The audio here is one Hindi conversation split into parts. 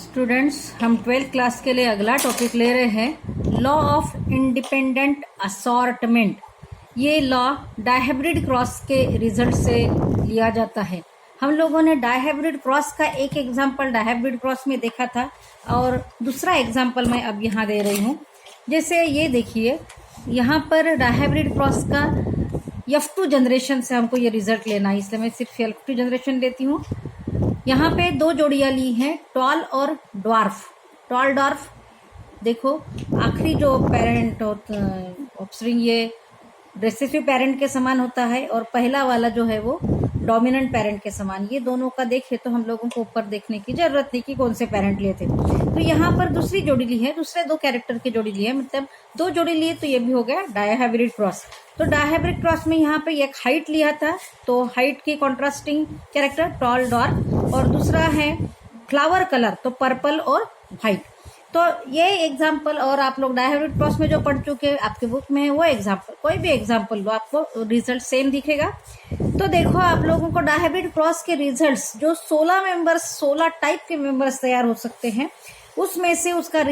स्टूडेंट्स, हम 12th क्लास के लिए अगला टॉपिक ले रहे हैं लॉ ऑफ इंडिपेंडेंट असॉर्टमेंट। ये लॉ डायहाइब्रिड क्रॉस के रिजल्ट से लिया जाता है। हम लोगों ने डायहाइब्रिड क्रॉस का एक एग्जाम्पल डायहाइब्रिड क्रॉस में देखा था और दूसरा एग्जाम्पल मैं अब यहाँ दे रही हूँ। जैसे ये देखिए, यहाँ पर डायहाइब्रिड क्रॉस का F2 जनरेशन से हमको ये रिजल्ट लेना है, इसलिए मैं सिर्फ F2 जनरेशन लेती हूँ। यहाँ पे दो जोड़ियाँ ली हैं, टॉल और ड्वार्फ। टॉल ड्वार्फ देखो, आखिरी जो पेरेंट ऑफस्प्रिंग ये रिसेसिव पेरेंट के समान होता है और पहला वाला जो है वो डोमिनेंट पेरेंट के समान। ये दोनों का देखे तो हम लोगों को ऊपर देखने की जरूरत नहीं कि कौन से पेरेंट लिए थे। तो यहाँ पर दूसरी जोड़ी ली है, दूसरे दो कैरेक्टर की जोड़ी ली है, मतलब दो जोड़ी लिए, तो ये भी हो गया डायहाइब्रिड क्रॉस। तो डायहाइब्रिड क्रॉस में यहाँ पे एक हाइट लिया था, तो हाइट की कॉन्ट्रास्टिंग कैरेक्टर टॉल डार्क, और दूसरा है फ्लावर कलर, तो पर्पल और व्हाइट। तो ये एग्जाम्पल, और आप लोग डायहाइब्रिड क्रॉस में जो पढ़ चुके हैं आपके बुक में है वो एग्जाम्पल, कोई भी एग्जाम्पल लो आपको रिजल्ट सेम दिखेगा। तो देखो, आप लोगों को डायहाइब्रिड क्रॉस के रिजल्ट्स जो 16 मेंबर्स 16 टाइप के मेंबर्स तैयार हो सकते हैं, उसमें से उसका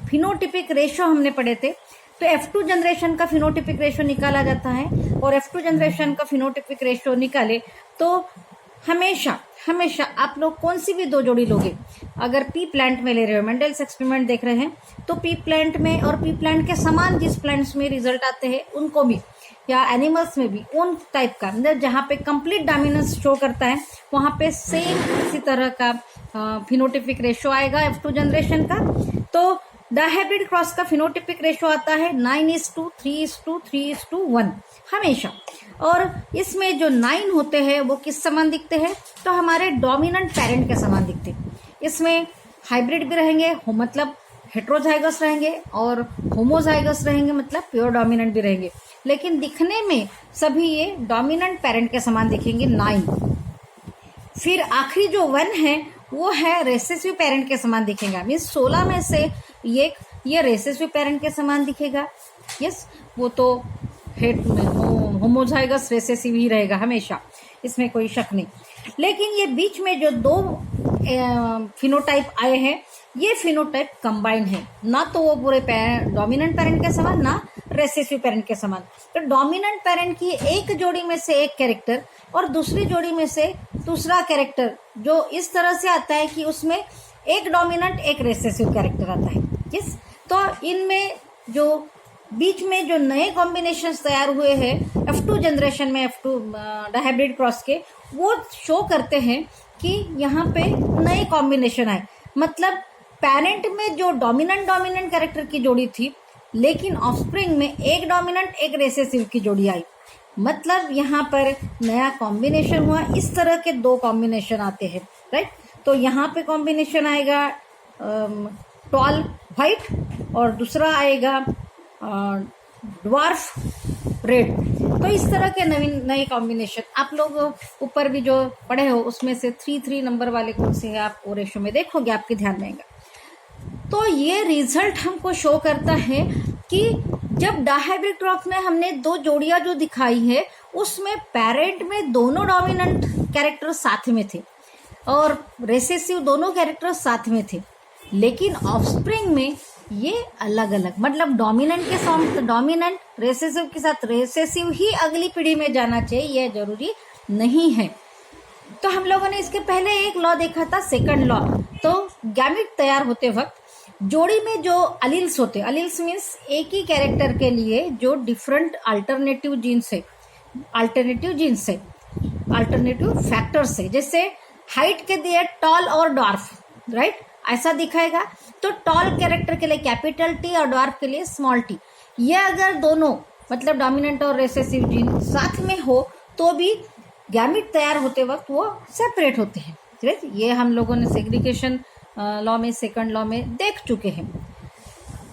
फिनोटिपिक रेशो हमने पढ़े थे। तो F2 जनरेशन का फिनोटिपिक रेशो निकाला जाता है, और F2 जनरेशन का फिनोटिपिक रेशो निकाले तो हमेशा हमेशा आप लोग कौन सी भी दो जोड़ी लोगे, अगर पी प्लांट में ले रहे हो, मेंडल्स एक्सपेरिमेंट देख रहे हैं, तो पी प्लांट में और पी प्लांट के समान जिस प्लांट्स में रिजल्ट आते हैं उनको भी, या एनिमल्स में भी उन टाइप का, मतलब जहाँ पे कंप्लीट डोमिनेंस शो करता है वहाँ पे सेम इसी तरह का फिनोटिपिक रेशो आएगा F2 जनरेशन का। तो डायहाइब्रिड क्रॉस का फिनोटिपिक रेशो आता है 9:3:3:1 हमेशा। और इसमें जो 9 होते हैं वो किस समान दिखते हैं, तो हमारे डोमिनेंट पेरेंट के समान दिखते हैं। इसमें हाइब्रिड भी रहेंगे, मतलब हेट्रोजाइगस रहेंगे, और होमोजाइगस रहेंगे, मतलब प्योर डोमिनेंट भी रहेंगे, लेकिन दिखने में सभी ये डोमिनेंट पेरेंट के समान दिखेंगे 9। फिर आखिरी जो 1 है वो है रेसेसिव पेरेंट के समान दिखेगा, मीन्स 16 में से ये रेसेसिव पेरेंट के समान दिखेगा। यस, वो तो होमोजाइगस रेसेसिव ही रहेगा हमेशा, इसमें कोई शक नहीं। लेकिन ये बीच में जो दो फिनोटाइप आए हैं, ये फिनोटाइप कंबाइन है, ना तो वो पूरे डोमिनेंट पेरेंट के समान, ना रेसेसिव पेरेंट के समान। तो डोमिनेंट पेरेंट की एक जोड़ी में से एक कैरेक्टर और दूसरी जोड़ी में से दूसरा कैरेक्टर जो इस तरह से आता है कि उसमें एक डोमिनेंट एक रेसेसिव कैरेक्टर आता है। यस, तो इनमें जो बीच में जो नए कॉम्बिनेशंस तैयार हुए हैं F2 जनरेशन में, F2 डायहाइब्रिड क्रॉस के, वो शो करते हैं कि यहाँ पे नए कॉम्बिनेशन आए। मतलब पेरेंट में जो डोमिनेंट कैरेक्टर की जोड़ी थी, लेकिन ऑफस्प्रिंग में एक डोमिनेंट एक रेसेसिव की जोड़ी आई, मतलब यहाँ पर नया कॉम्बिनेशन हुआ। इस तरह के दो कॉम्बिनेशन आते हैं, राइट। तो यहाँ पे कॉम्बिनेशन आएगा टॉल व्हाइट और दूसरा आएगा ड्वार्फ रेड। तो इस तरह के नए कॉम्बिनेशन आप लोग ऊपर भी जो पढ़े हो उसमें से 3 नंबर वाले कौन से है आप वो रेशो में देखोगे, आपके ध्यान रहेगा। तो ये रिजल्ट हमको शो करता है कि जब डायहाइब्रिड क्रॉस में हमने दो जोड़ियां जो दिखाई है, उसमें पेरेंट में दोनों डोमिनेंट कैरेक्टर साथ में थे और रेसेसिव दोनों कैरेक्टर साथ में थे, लेकिन ऑफस्प्रिंग में ये अलग अलग, मतलब डोमिनेंट के साथ डोमिनेंट, रेसेसिव के साथ रेसेसिव ही अगली पीढ़ी में जाना चाहिए, यह जरूरी नहीं है। तो हम लोगों ने इसके पहले एक लॉ देखा था, सेकंड लॉ। तो गैमेट तैयार होते वक्त जोड़ी में जो अलील्स होते, अलील्स मीन्स एक ही कैरेक्टर के लिए जो डिफरेंट अल्टरनेटिव जीन्स है, अल्टरनेटिव फैक्टर्स है, जैसे हाइट के दिए टॉल और डॉर्फ, राइट, ऐसा दिखाएगा। तो टॉल कैरेक्टर के लिए कैपिटल T और डॉर्फ के लिए स्मॉल t। ये अगर दोनों मतलब डोमिनेंट और रेसेसिव जीन साथ में हो तो भी गैमेट तैयार होते वक्त वो सेपरेट होते हैं, राइट। ये हम लोगों ने सेग्रीगेशन लॉ में, सेकंड लॉ में देख चुके हैं।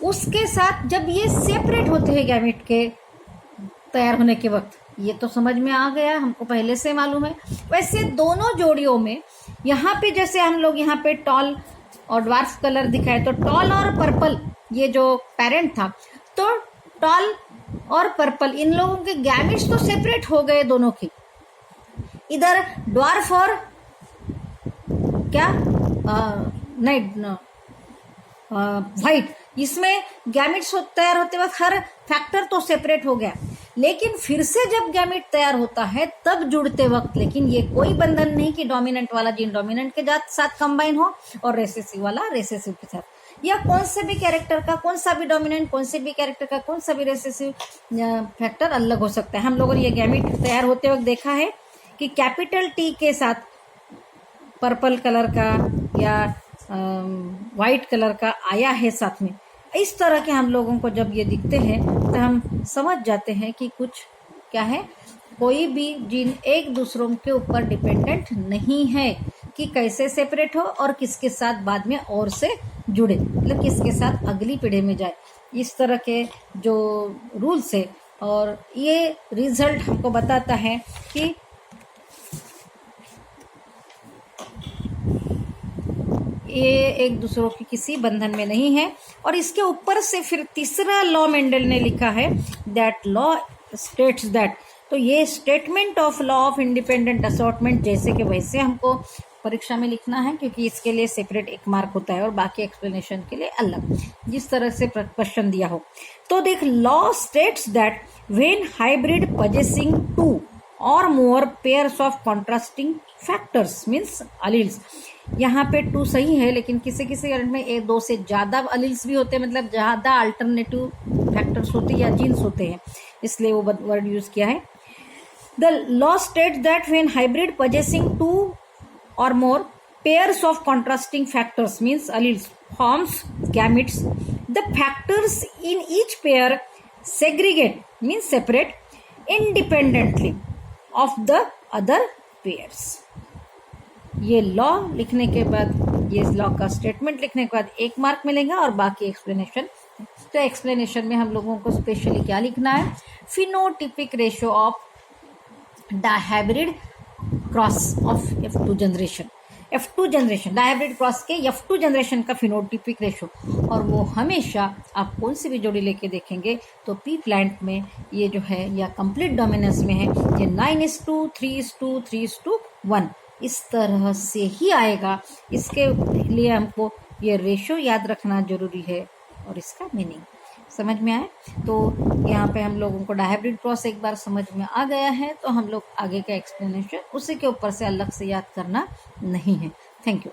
उसके साथ जब ये सेपरेट होते हैं गैमेट के तैयार होने के वक्त, ये तो समझ में आ गया, हमको पहले से मालूम है। वैसे दोनों जोड़ियों में यहाँ पे जैसे हम लोग यहाँ पे टॉल और ड्वार्फ कलर दिखाए, तो टॉल और पर्पल ये जो पेरेंट था, तो टॉल और पर्पल इन लोगों के गैमेट्स तो सेपरेट हो गए दोनों की। इधर ड्वार्फ और क्या नहीं व्हाइट, इसमें गैमेट्स तैयार होते वक्त हर फैक्टर तो सेपरेट हो गया, लेकिन फिर से जब गैमेट तैयार होता है तब जुड़ते वक्त, लेकिन ये कोई बंधन नहीं कि डोमिनेंट वाला जीन डोमिनेंट के साथ कंबाइन हो और रेसेसिव वाला रेसेसिव के साथ, या कौन से भी कैरेक्टर का कौन सा भी डोमिनेंट, कौन से भी कैरेक्टर का कौन सा भी रेसेसिव फैक्टर अलग हो सकता है। हम लोगों ने ये गैमेट तैयार होते वक्त देखा है कि कैपिटल टी के साथ पर्पल कलर का या वाइट कलर का आया है साथ में। इस तरह के हम लोगों को जब ये दिखते हैं तो हम समझ जाते हैं कि कुछ क्या है, कोई भी जीन एक दूसरों के ऊपर डिपेंडेंट नहीं है कि कैसे सेपरेट हो और किसके साथ बाद में और से जुड़े, मतलब किसके साथ अगली पीढ़ी में जाए। इस तरह के जो रूल्स है और ये रिजल्ट हमको बताता है कि ये एक दूसरों की किसी बंधन में नहीं है। और इसके ऊपर से फिर तीसरा लॉ मेंडल ने लिखा है, दैट लॉ स्टेट्स दैट, तो ये statement of law of independent assortment जैसे कि वैसे हमको परीक्षा में लिखना है, क्योंकि इसके लिए सेपरेट एक मार्क होता है और बाकी एक्सप्लेनेशन के लिए अलग, जिस तरह से क्वेश्चन दिया हो। तो देख, law states that when hybrid possessing two or more pairs of contrasting factors means alleles, यहाँ पे 2 सही है, लेकिन किसी किसी करंट में 1-2 से ज़्यादा अलील्स भी होते हैं, मतलब ज़्यादा अल्टरनेटिव फैक्टर्स होते हैं या जीन्स होते हैं, इसलिए वो वर्ड यूज किया है। The law states that when hybrid possessing 2 or more pairs of contrasting factors means alleles forms gametes, the factors in each pair segregate means separate independently of the other pairs। ये लॉ लिखने के बाद, ये लॉ का स्टेटमेंट लिखने के बाद 1 मार्क मिलेगा और बाकी एक्सप्लेनेशन। तो एक्सप्लेनेशन में हम लोगों को स्पेशली क्या लिखना है, phenotypic ratio of dihybrid cross of F2 generation dihybrid cross के F2 जनरेशन का फिनोटिपिक रेशियो, और वो हमेशा आप कौन सी भी जोड़ी लेके देखेंगे तो पी प्लांट में ये जो है या कंप्लीट डोमिनेंस में है, ये 9:2, 3:2, 3:1 इस तरह से ही आएगा। इसके लिए हमको ये रेशियो याद रखना जरूरी है और इसका मीनिंग समझ में आए। तो यहाँ पे हम लोगों को डायहाइब्रिड क्रॉस एक बार समझ में आ गया है, तो हम लोग आगे का एक्सप्लेनेशन उसी के ऊपर से अलग से याद करना नहीं है। Thank you.